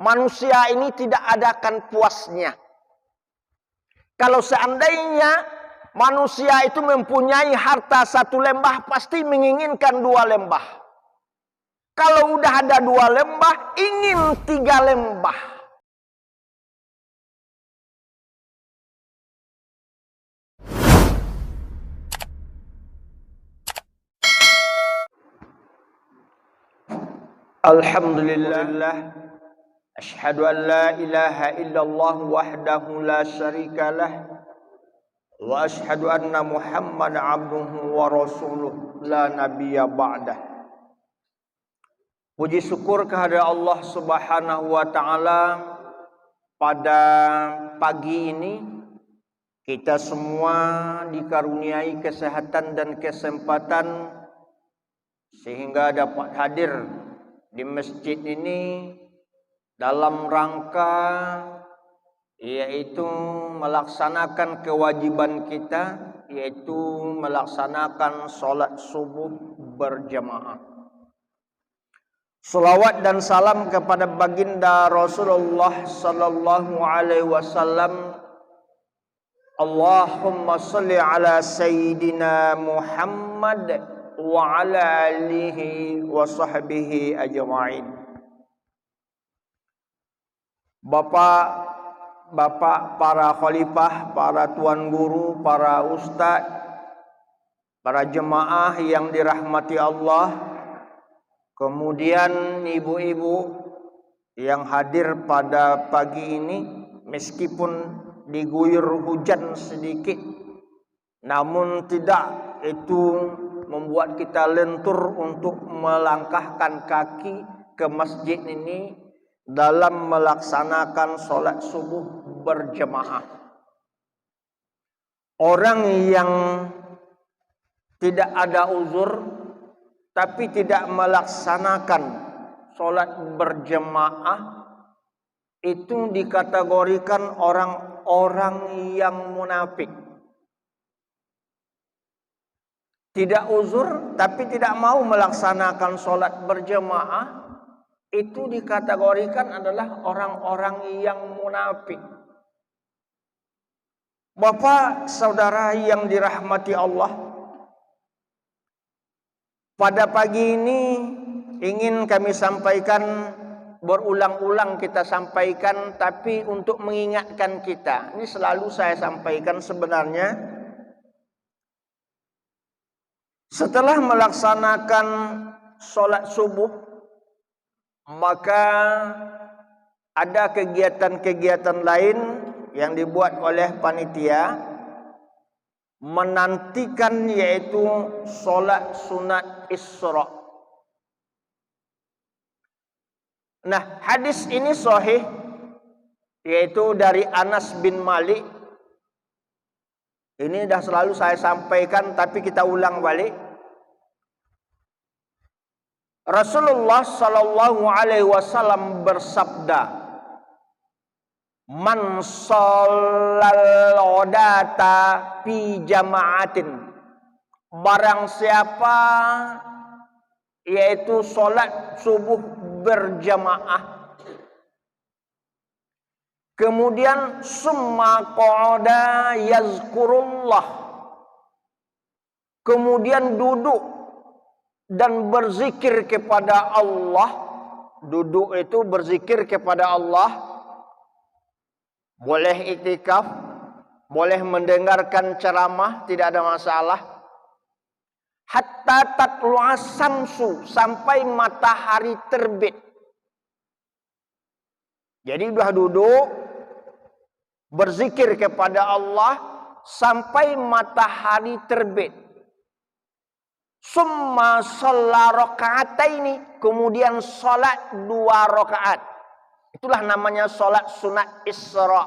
manusia ini tidak adakan puasnya. Kalau seandainya manusia itu mempunyai harta 1 lembah, pasti menginginkan 2 lembah. Kalau udah ada 2 lembah, ingin 3 lembah. Alhamdulillah, asyhadu an la ilaha illallah wahdahu la syarikalah, wa asyhadu anna Muhammad abduhu wa rasuluh la nabiyya ba'dah. Puji syukur kehadirat Allah Subhanahu wa taala, pada pagi ini kita semua dikaruniai kesehatan dan kesempatan sehingga dapat hadir di masjid ini dalam rangka yaitu melaksanakan kewajiban kita, yaitu melaksanakan solat subuh berjamaah. Salawat dan salam kepada baginda Rasulullah sallallahu alaihi wasallam. Allahumma salli ala sayyidina Muhammad wa ala alihi wa sahbihi ajma'in. Bapak, para khalifah, para tuan guru, para ustaz, para jemaah yang dirahmati Allah, kemudian ibu-ibu yang hadir pada pagi ini, meskipun diguyur hujan sedikit, namun tidak itu membuat kita lentur untuk melangkahkan kaki ke masjid ini dalam melaksanakan solat subuh berjemaah. Orang yang tidak ada uzur tapi tidak melaksanakan solat berjemaah itu dikategorikan orang-orang yang munafik. Tidak uzur tapi tidak mau melaksanakan solat berjemaah, itu dikategorikan adalah orang-orang yang munafik. Bapak, saudara yang dirahmati Allah, pada pagi ini ingin kami sampaikan, berulang-ulang kita sampaikan, tapi untuk mengingatkan kita. Ini selalu saya sampaikan sebenarnya. Setelah melaksanakan sholat subuh, maka ada kegiatan-kegiatan lain yang dibuat oleh panitia, menantikan yaitu sholat sunat Isra. Nah, hadis ini sahih, yaitu dari Anas bin Malik. Ini dah selalu saya sampaikan, tapi kita ulang balik. Rasulullah sallallahu alaihi wasallam bersabda, "Man shallal ghadata fi jama'atin." Barang siapa yaitu salat subuh berjamaah, kemudian summa qa'ada yazkurullah, kemudian duduk dan berzikir kepada Allah. Duduk itu berzikir kepada Allah. Boleh iktikaf, boleh mendengarkan ceramah, tidak ada masalah. Hatta tatlu'as samsu, sampai matahari terbit. Jadi sudah duduk berzikir kepada Allah sampai matahari terbit. Summa shalla raka'ataini, kemudian salat 2 rakaat. Itulah namanya salat sunat Isra.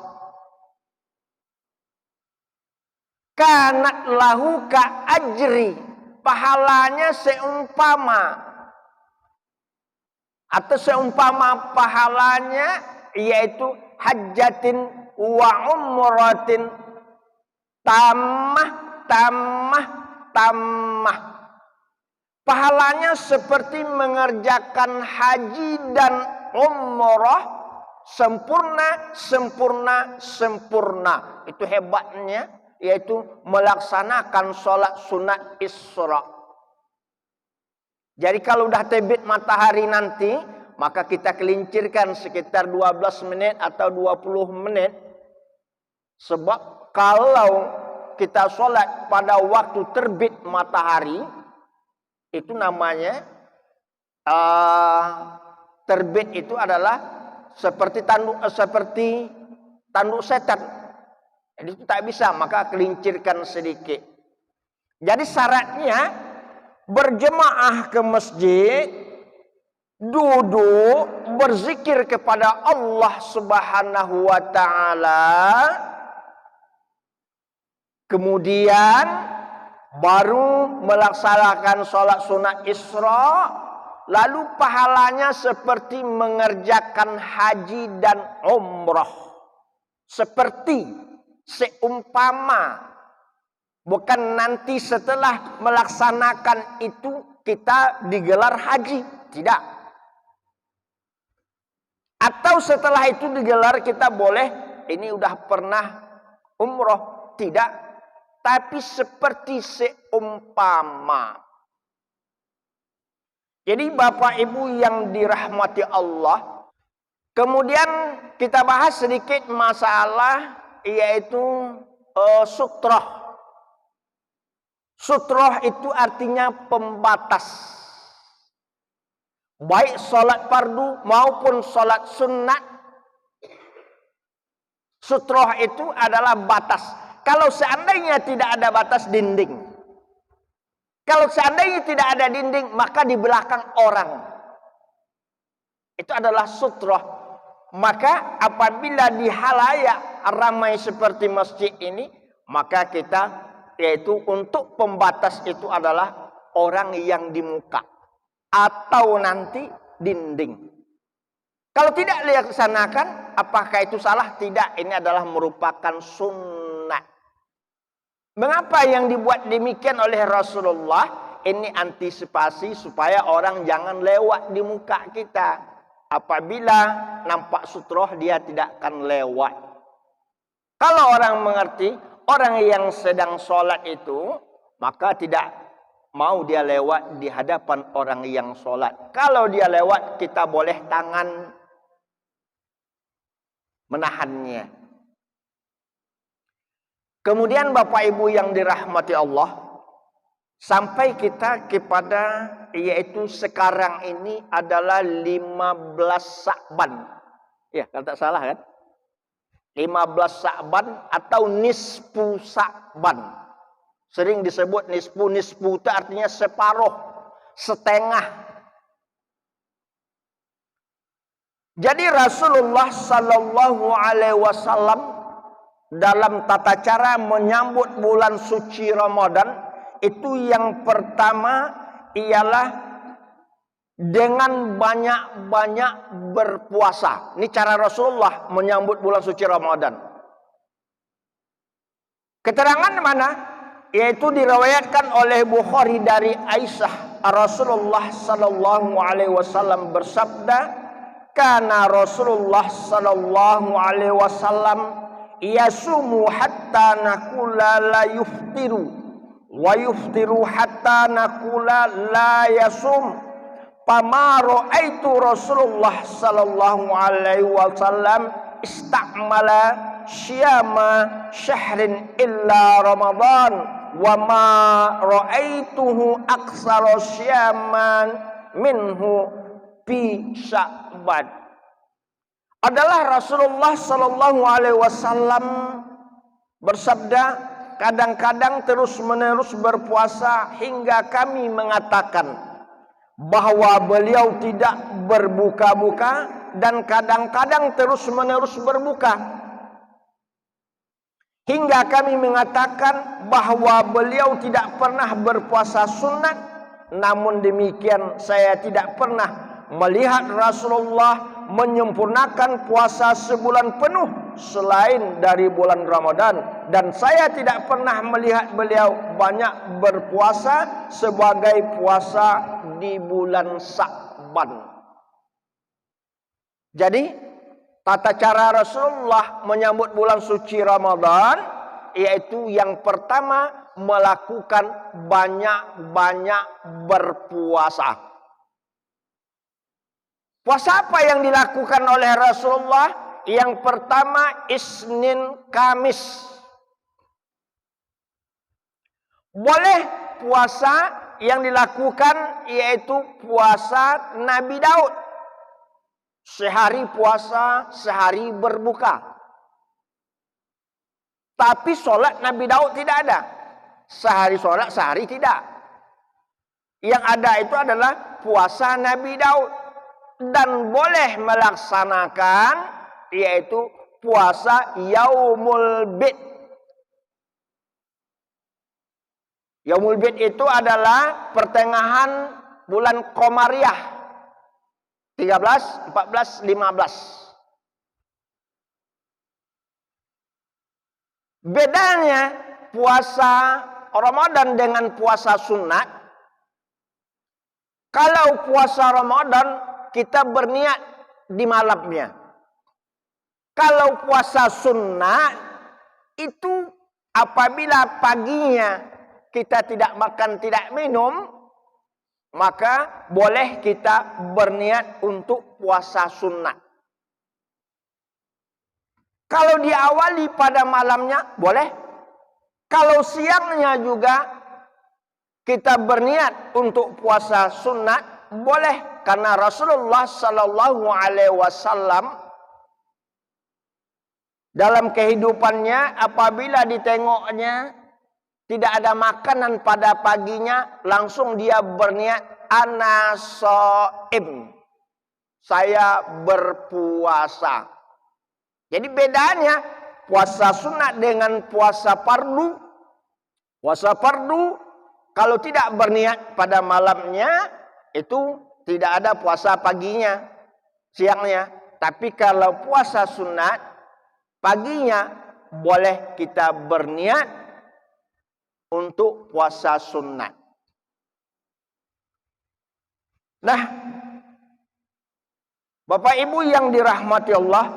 Kanat lahu ka ajri, pahalanya seumpama, atau seumpama pahalanya yaitu hajjatin wa umratin, tamah. Pahalanya seperti mengerjakan haji dan umrah Sempurna, sempurna, sempurna. Itu hebatnya, yaitu melaksanakan sholat sunat Isra. Jadi kalau udah terbit matahari nanti, maka kita kelincirkan sekitar 12 menit atau 20 menit. Sebab kalau kita sholat pada waktu terbit matahari, itu namanya terbit itu adalah seperti tanduk setan. Jadi itu tak bisa, maka kelincirkan sedikit. Jadi syaratnya berjemaah ke masjid, duduk berzikir kepada Allah Subhanahu wa taala, kemudian baru melaksanakan sholat sunat Isra, lalu pahalanya seperti mengerjakan haji dan umrah. Seperti, seumpama, bukan nanti setelah melaksanakan itu kita digelar haji, tidak. Atau setelah itu digelar kita boleh, ini udah pernah umrah, tidak. Tapi seperti seumpama. Jadi Bapak Ibu yang dirahmati Allah, kemudian kita bahas sedikit masalah yaitu sutroh. Sutroh itu artinya pembatas. Baik sholat fardu maupun sholat sunnat. Sutroh itu adalah batas. Kalau seandainya tidak ada batas, dinding. Kalau seandainya tidak ada dinding, maka di belakang orang. Itu adalah sutroh. Maka apabila di halayak ramai seperti masjid ini, maka kita, yaitu untuk pembatas itu adalah orang yang di muka. Atau nanti dinding. Kalau tidak dilaksanakan, apakah itu salah? Tidak, ini adalah merupakan sunnah. Mengapa yang dibuat demikian oleh Rasulullah? Ini antisipasi supaya orang jangan lewat di muka kita. Apabila nampak sutroh, dia tidak akan lewat. Kalau orang mengerti, orang yang sedang sholat itu, maka tidak mau dia lewat di hadapan orang yang sholat. Kalau dia lewat, kita boleh tangan menahannya. Kemudian Bapak Ibu yang dirahmati Allah, sampai kita kepada, yaitu sekarang ini adalah 15 Sya'ban. Ya, kalau tak salah kan? 15 Sya'ban atau nisfu Sya'ban. Sering disebut nisfu. Nisfu itu artinya separuh, setengah. Jadi Rasulullah sallallahu alaihi wasallam dalam tata cara menyambut bulan suci Ramadan, itu yang pertama ialah dengan banyak-banyak berpuasa. Ini cara Rasulullah menyambut bulan suci Ramadan. Keterangan mana? Yaitu diriwayatkan oleh Bukhari dari Aisyah. Rasulullah sallallahu alaihi wasallam bersabda, "Kana Rasulullah sallallahu alaihi wasallam yasumu hatta nakula la yuftiru wa yuftiru hatta nakula la yasum." Fama ra'aitu Rasulullah sallallahu alaihi wasallam istamala syiyama syahrin illa Ramadan wa ma ra'aituhu aksara syiyaman minhu fi Sya'ban. Adalah Rasulullah sallallahu alaihi wasallam bersabda, kadang-kadang terus-menerus berpuasa hingga kami mengatakan bahwa beliau tidak berbuka-buka, dan kadang-kadang terus-menerus berbuka hingga kami mengatakan bahwa beliau tidak pernah berpuasa sunat. Namun demikian saya tidak pernah melihat Rasulullah menyempurnakan puasa sebulan penuh selain dari bulan Ramadan, dan saya tidak pernah melihat beliau banyak berpuasa sebagai puasa di bulan Sya'ban. Jadi Tata cara Rasulullah menyambut bulan suci Ramadan, yaitu yang pertama melakukan banyak-banyak berpuasa. Puasa apa yang dilakukan oleh Rasulullah? Yang pertama Isnin Kamis. Boleh puasa yang dilakukan yaitu puasa Nabi Daud. Sehari puasa, sehari berbuka. Tapi sholat Nabi Daud tidak ada. Sehari sholat, sehari tidak. Yang ada itu adalah puasa Nabi Daud. Dan boleh melaksanakan yaitu puasa Yaumul Bid. Yaumul Bid itu adalah pertengahan bulan Qamariyah. 13, 14, 15. Bedanya puasa Ramadan dengan puasa sunat. Kalau puasa Ramadan kita berniat di malamnya. Kalau puasa sunat itu apabila paginya kita tidak makan, tidak minum, maka boleh kita berniat untuk puasa sunat. Kalau diawali pada malamnya, boleh. Kalau siangnya juga kita berniat untuk puasa sunat, boleh. Karena Rasulullah Sallallahu Alaihi Wasallam dalam kehidupannya apabila ditengoknya tidak ada makanan pada paginya, langsung dia berniat ana shaim. Saya berpuasa. Jadi bedanya puasa sunat dengan puasa fardu. Puasa fardu kalau tidak berniat pada malamnya itu tidak ada puasa paginya, siangnya. Tapi kalau puasa sunat paginya boleh kita berniat untuk puasa sunat. Nah, Bapak Ibu yang dirahmati Allah,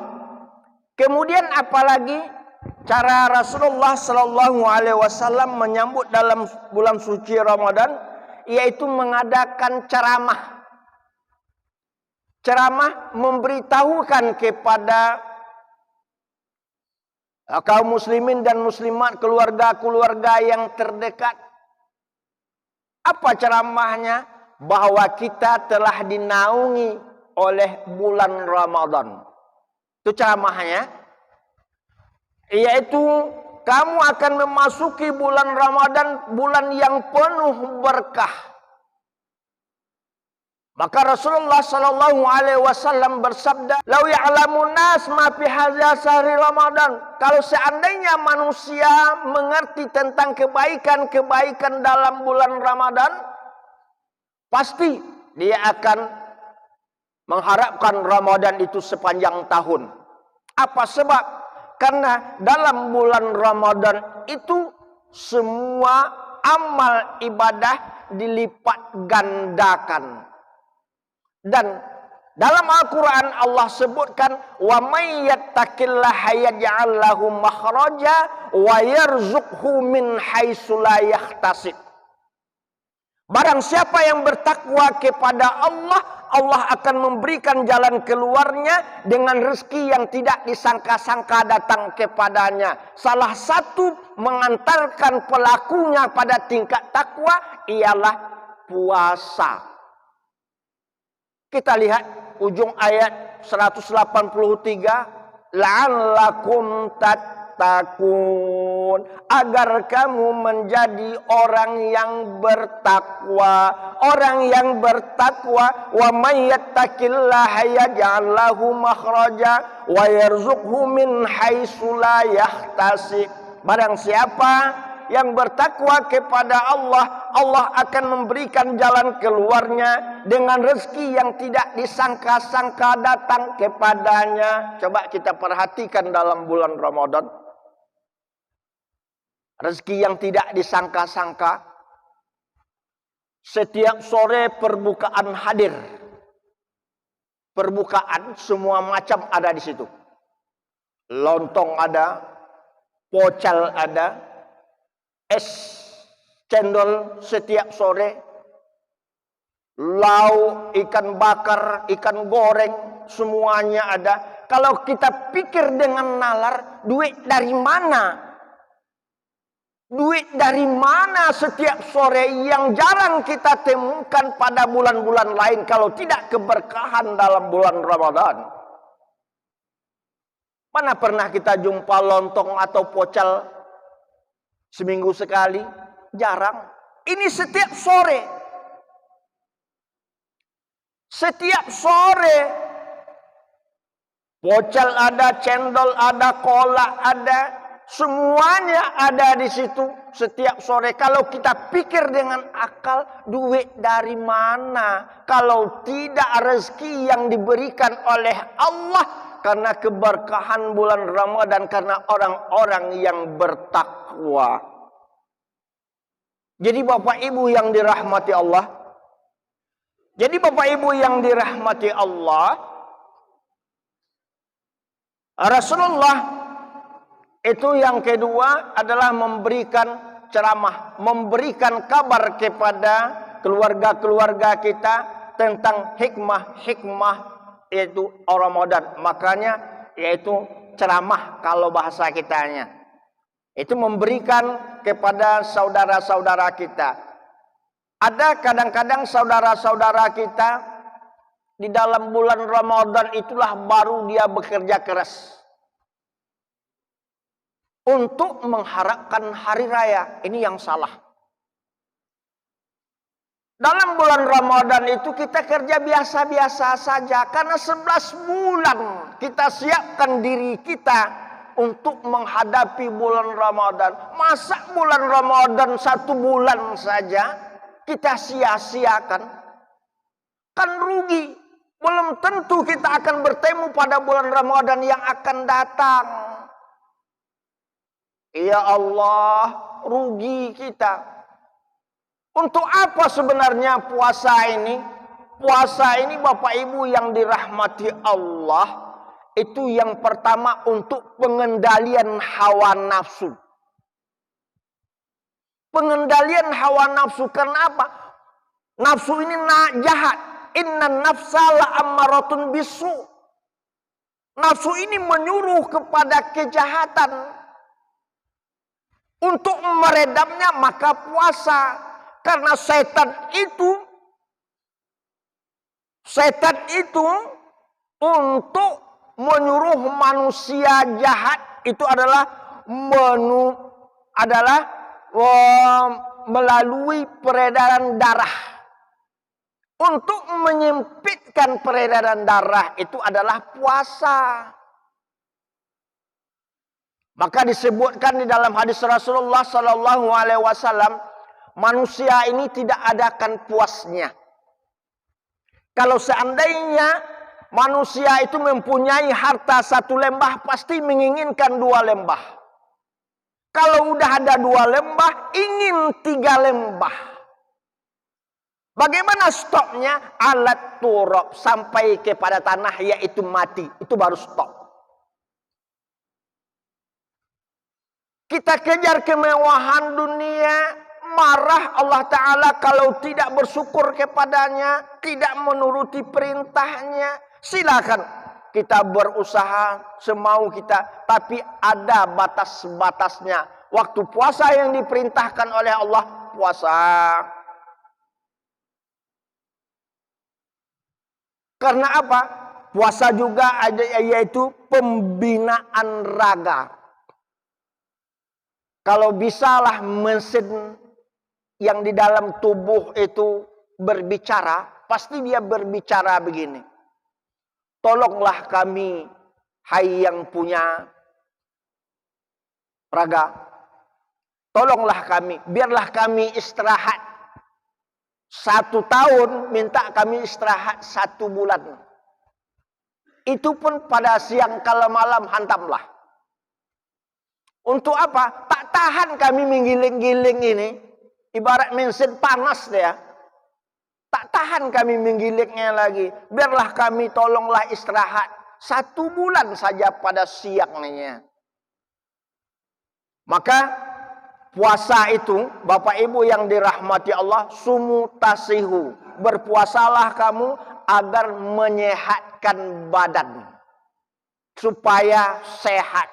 kemudian apalagi cara Rasulullah Sallallahu Alaihi Wasallam menyambut dalam bulan suci Ramadan, yaitu mengadakan ceramah. Ceramah memberitahukan kepada kaum muslimin dan muslimat, keluarga-keluarga yang terdekat. Apa ceramahnya? Bahwa kita telah dinaungi oleh bulan Ramadan. Itu ceramahnya. Yaitu kamu akan memasuki bulan Ramadan, bulan yang penuh berkah. Maka Rasulullah Sallallahu Alaihi Wasallam bersabda, "Lau ya'lamun nas ma fi hadza syahri Ramadan." Kalau seandainya manusia mengerti tentang kebaikan-kebaikan dalam bulan Ramadan, pasti dia akan mengharapkan Ramadan itu sepanjang tahun. Apa sebab? Karena dalam bulan Ramadan itu semua amal ibadah dilipat gandakan. Dan dalam Al-Quran Allah sebutkan, wa may yattaqillaha yaj'al lahu makhraja wa yarzuqhu min haitsu la yahtasib. Barang siapa yang bertakwa kepada Allah, Allah akan memberikan jalan keluarnya dengan rezeki yang tidak disangka-sangka datang kepadanya. Salah satu mengantarkan pelakunya pada tingkat takwa ialah puasa. Kita lihat ujung ayat 183, la'allakum tattaqun, agar kamu menjadi orang yang bertakwa. Orang yang bertakwa, wa may yattaqillaha yaj'al lahu makhraja wa yarzuqhu min haitsu la yahtasib. Barang siapa yang bertakwa kepada Allah, Allah akan memberikan jalan keluarnya dengan rezeki yang tidak disangka-sangka datang kepadanya. Coba kita perhatikan dalam bulan Ramadan. Rezeki yang tidak disangka-sangka. Setiap sore perbukaan hadir. permukaan, semua macam ada di situ. Lontong ada, pocal ada, es cendol setiap sore, lauk, ikan bakar, ikan goreng, semuanya ada. Kalau kita pikir dengan nalar, duit dari mana? Duit dari mana setiap sore yang jarang kita temukan pada bulan-bulan lain kalau tidak keberkahan dalam bulan Ramadan? Mana pernah kita jumpa lontong atau pocal seminggu sekali? Jarang. Ini setiap sore. Setiap sore. Pocal ada, cendol ada, kolak ada. Semuanya ada di situ setiap sore. Kalau kita pikir dengan akal, duit dari mana? Kalau tidak rezeki yang diberikan oleh Allah karena keberkahan bulan Ramadan, karena orang-orang yang bertakwa. Jadi Bapak Ibu yang dirahmati Allah. Jadi Bapak Ibu yang dirahmati Allah, Rasulullah itu yang kedua adalah memberikan ceramah, memberikan kabar kepada keluarga-keluarga kita tentang hikmah-hikmah yaitu Ramadan. Makanya yaitu ceramah kalau bahasa kitanya. Itu memberikan kepada saudara-saudara kita. Ada kadang-kadang saudara-saudara kita di dalam bulan Ramadan itulah baru dia bekerja keras untuk mengharapkan hari raya. Ini yang salah. Dalam bulan Ramadan itu kita kerja biasa-biasa saja. Karena 11 bulan kita siapkan diri kita untuk menghadapi bulan Ramadan. Masa bulan Ramadan 1 bulan saja kita sia-siakan? Kan rugi. Belum tentu kita akan bertemu pada bulan Ramadan yang akan datang. Ya Allah, rugi kita. Untuk apa sebenarnya puasa ini? Puasa ini Bapak Ibu yang dirahmati Allah, itu yang pertama untuk pengendalian hawa nafsu. Pengendalian hawa nafsu, karena apa? Nafsu ini jahat. Inna nafsa la'ammaratun bisu. Nafsu ini menyuruh kepada kejahatan. Untuk meredamnya maka puasa. Karena setan itu untuk menyuruh manusia jahat itu adalah melalui peredaran darah. Untuk menyempitkan peredaran darah itu adalah puasa. Maka disebutkan di dalam hadis Rasulullah Sallallahu Alaihi Wasallam, manusia ini tidak adakan puasnya. Kalau seandainya manusia itu mempunyai harta 1 lembah, pasti menginginkan 2 lembah. Kalau udah ada 2 lembah, ingin 3 lembah. Bagaimana stopnya? Alat turab, sampai kepada tanah, yaitu mati. Itu baru stop. Kita kejar kemewahan dunia, marah Allah Ta'ala kalau tidak bersyukur kepadanya, tidak menuruti perintahnya. Silakan kita berusaha semau kita, tapi ada batas-batasnya. Waktu puasa yang diperintahkan oleh Allah, puasa. Karena apa? Puasa juga ada, yaitu pembinaan raga. Kalau bisalah mesin yang di dalam tubuh itu berbicara, pasti dia berbicara begini. Tolonglah kami, hai yang punya raga. Tolonglah kami, biarlah kami istirahat. 1 tahun, minta kami istirahat 1 bulan. Itu pun pada siang kala malam hantamlah. Untuk apa? Tak tahan kami menggiling-giling ini. Ibarat mesin panas dia. Tak tahan kami menggilingnya lagi. Biarlah kami tolonglah istirahat 1 bulan saja pada siangnya. Maka puasa itu, Bapak Ibu yang dirahmati Allah, sumu tasihu. Berpuasalah kamu agar menyehatkan badan. Supaya sehat.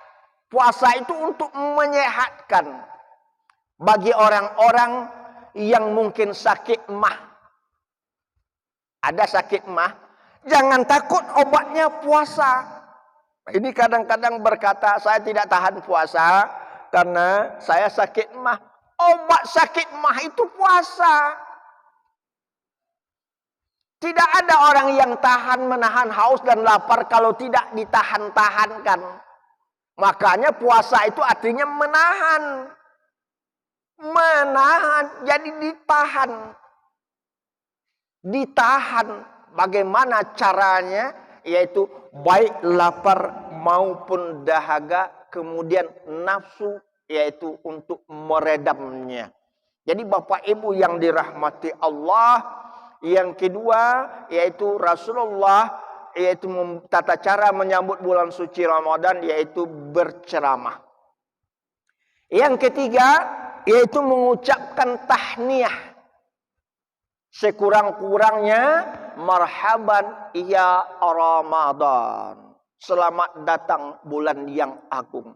Puasa itu untuk menyehatkan. Bagi orang-orang yang mungkin sakit mah. Ada sakit mah, jangan takut obatnya puasa. Ini kadang-kadang berkata, saya tidak tahan puasa karena saya sakit mah. Obat sakit mah itu puasa. Tidak ada orang yang tahan menahan haus dan lapar kalau tidak ditahan-tahankan. Makanya puasa itu artinya menahan. Menahan, jadi ditahan. Ditahan. Bagaimana caranya? Yaitu baik lapar maupun dahaga, kemudian nafsu, yaitu untuk meredamnya. Jadi Bapak Ibu yang dirahmati Allah, yang kedua yaitu Rasulullah, yaitu tata cara menyambut bulan suci Ramadan, yaitu berceramah. Yang ketiga yaitu mengucapkan tahniyah. Sekurang-kurangnya marhaban ya Ramadan. Selamat datang bulan yang agung.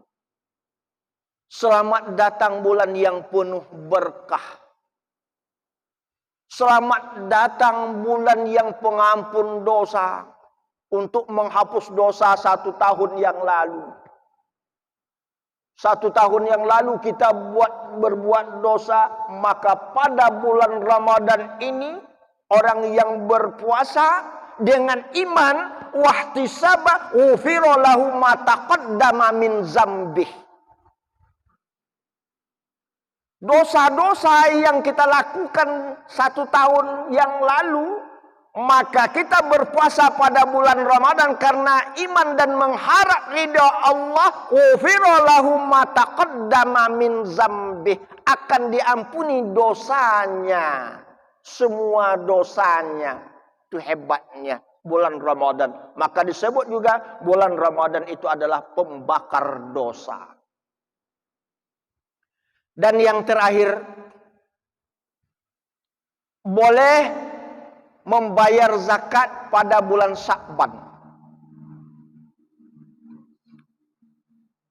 Selamat datang bulan yang penuh berkah. Selamat datang bulan yang pengampun dosa. Untuk menghapus dosa 1 tahun yang lalu. 1 tahun yang lalu kita berbuat dosa, maka pada bulan Ramadan ini orang yang berpuasa dengan iman wahtisaba ghufira lahu ma taqaddama min zambih. Dosa-dosa yang kita lakukan 1 tahun yang lalu, maka kita berpuasa pada bulan Ramadan karena iman dan mengharap ridha Allah, ghufira lahu ma taqaddama min zambih, akan diampuni dosanya, semua dosanya. Itu hebatnya bulan Ramadan. Maka disebut juga bulan Ramadan itu adalah pembakar dosa. Dan yang terakhir, boleh membayar zakat pada bulan Sya'ban.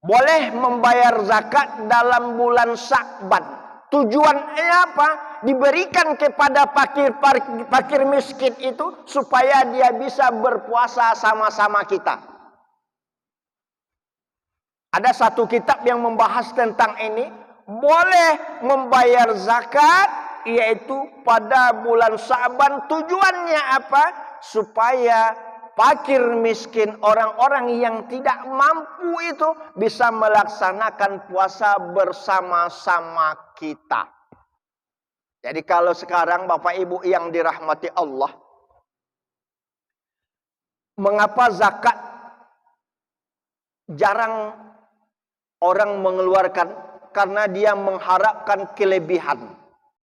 Boleh membayar zakat dalam bulan Sya'ban. Tujuannya apa? Diberikan kepada fakir miskin itu supaya dia bisa berpuasa sama-sama kita. Ada satu kitab yang membahas tentang ini. Boleh membayar zakat yaitu pada bulan Sya'ban. Tujuannya apa? Supaya fakir miskin, orang-orang yang tidak mampu itu bisa melaksanakan puasa bersama-sama kita. Jadi kalau sekarang Bapak Ibu yang dirahmati Allah, mengapa zakat jarang orang mengeluarkan? Karena dia mengharapkan kelebihan.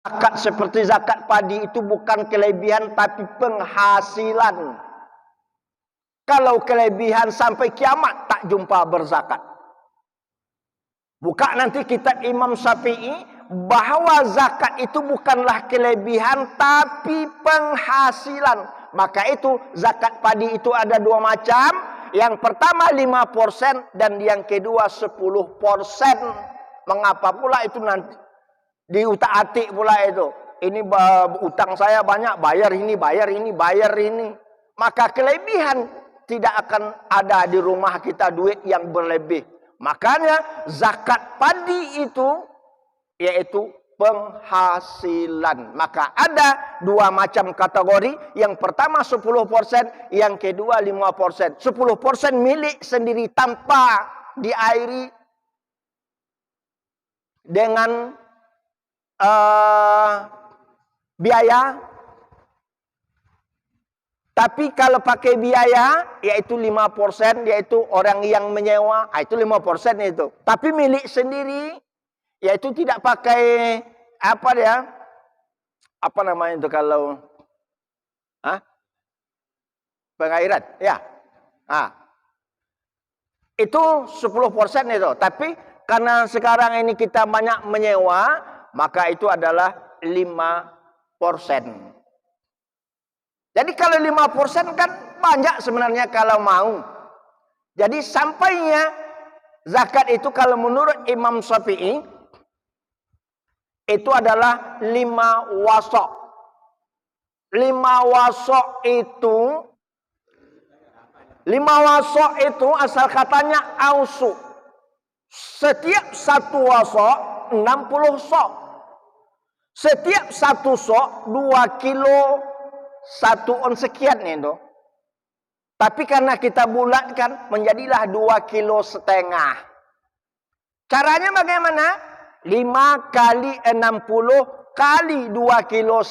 Zakat seperti zakat padi itu bukan kelebihan tapi penghasilan. Kalau kelebihan sampai kiamat tak jumpa berzakat. Buka nanti kitab Imam Syafi'i bahwa zakat itu bukanlah kelebihan tapi penghasilan. Maka itu zakat padi itu ada 2 macam. Yang pertama 5% dan yang kedua 10%. Mengapa pula itu nanti diutak-atik pula itu. Ini utang saya banyak, bayar ini, bayar ini, bayar ini. Maka kelebihan tidak akan ada di rumah kita duit yang berlebih. Makanya zakat padi itu yaitu penghasilan. Maka ada 2 macam kategori. Yang pertama 10%, yang kedua 5%. 10% milik sendiri tanpa diairi dengan biaya. Tapi kalau pakai biaya yaitu 5%, yaitu orang yang menyewa, itu 5% itu. Tapi milik sendiri yaitu tidak pakai apa namanya itu kalau Hah? Pengairan, ya. Itu 10% itu. Tapi karena sekarang ini kita banyak menyewa, maka itu adalah 5%. Jadi kalau 5% kan banyak sebenarnya kalau mau. Jadi sampainya zakat itu kalau menurut Imam Syafi'i itu adalah 5 wasok. 5 wasok itu asal katanya ausu. Setiap satu wasok 60 sok. Setiap satu sok 2 kilo 1 on sekian itu. Tapi karena kita bulatkan menjadilah 2,5 kilo. Caranya bagaimana? 5 kali 60 kali 2,5 kilo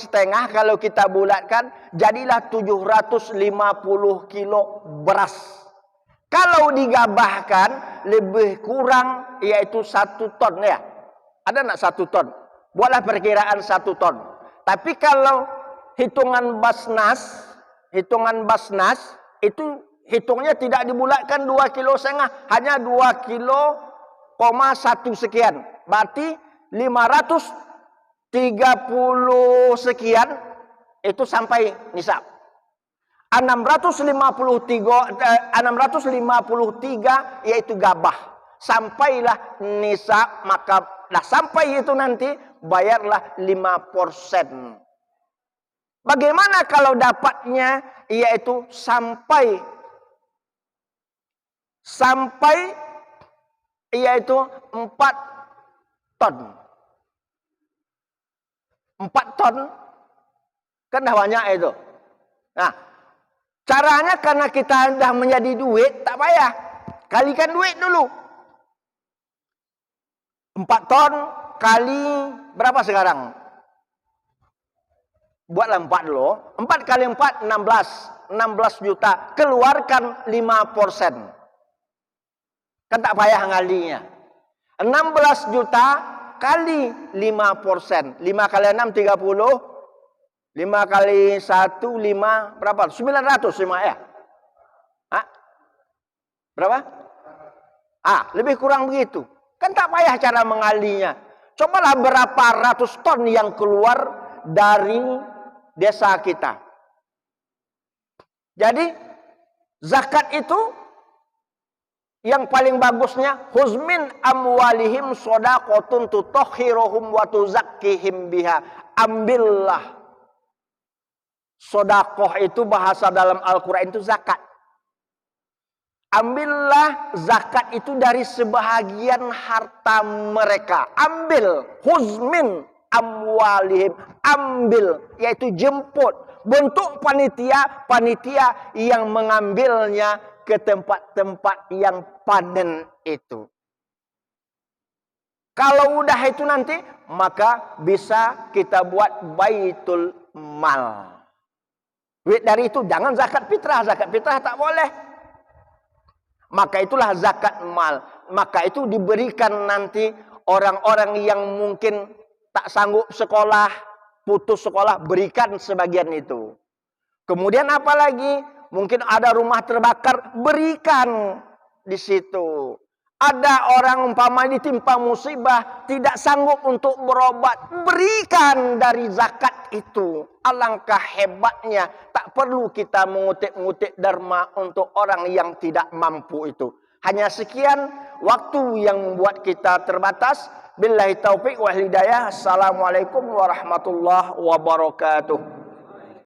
kalau kita bulatkan jadilah 750 kilo beras. Kalau digabahkan lebih kurang yaitu 1 ton ya. Ada enggak 1 ton? Buatlah perkiraan 1 ton. Tapi kalau hitungan Basnas itu hitungnya tidak dibulatkan 2,5 kilo, hanya 2,1 kilo sekian. Berarti 530 sekian itu sampai nisab. 653 yaitu gabah. Sampailah nisab, maka sampai itu nanti bayarlah 5%. Bagaimana kalau dapatnya yaitu sampai yaitu 4 ton. 4 ton kan dah banyak itu. Nah, caranya karena kita dah menjadi duit, tak payah. Kalikan duit dulu. 4 ton kali berapa sekarang? Buatlah 4 dulu. 4 kali 4, 16 juta. Keluarkan 5%. Kan tak payah ngalinya. 16 juta kali 5%. 5 kali 6, 30. 5 kali 1, 5. Berapa? 905 ya? Hah? Berapa? Lebih kurang begitu. Kan tak payah cara mengalinya. Cobalah berapa ratus ton yang keluar dari desa kita. Jadi zakat itu yang paling bagusnya huzmin amwalihim shadaqatun tutahhiruhum wa tuzakkihim biha. Ambillah. Sedekah itu bahasa dalam Al-Qur'an itu zakat. Ambillah zakat itu dari sebahagian harta mereka. Ambil huzmin amwalihim, ambil yaitu jemput, bentuk panitia yang mengambilnya ke tempat-tempat yang panen itu. Kalau udah itu nanti maka bisa kita buat baitul mal. Duit dari itu jangan zakat fitrah tak boleh. Maka itulah zakat mal. Maka itu diberikan nanti orang-orang yang mungkin tak sanggup sekolah, putus sekolah, berikan sebagian itu. Kemudian apa lagi? Mungkin ada rumah terbakar, berikan di situ. Ada orang umpama ditimpa musibah, tidak sanggup untuk berobat, berikan dari zakat itu. Alangkah hebatnya, tak perlu kita mengutip-ngutip dharma untuk orang yang tidak mampu itu. Hanya sekian waktu yang membuat kita terbatas. Billahi taufiq wal hidayah. Assalamualaikum warahmatullahi wabarakatuh.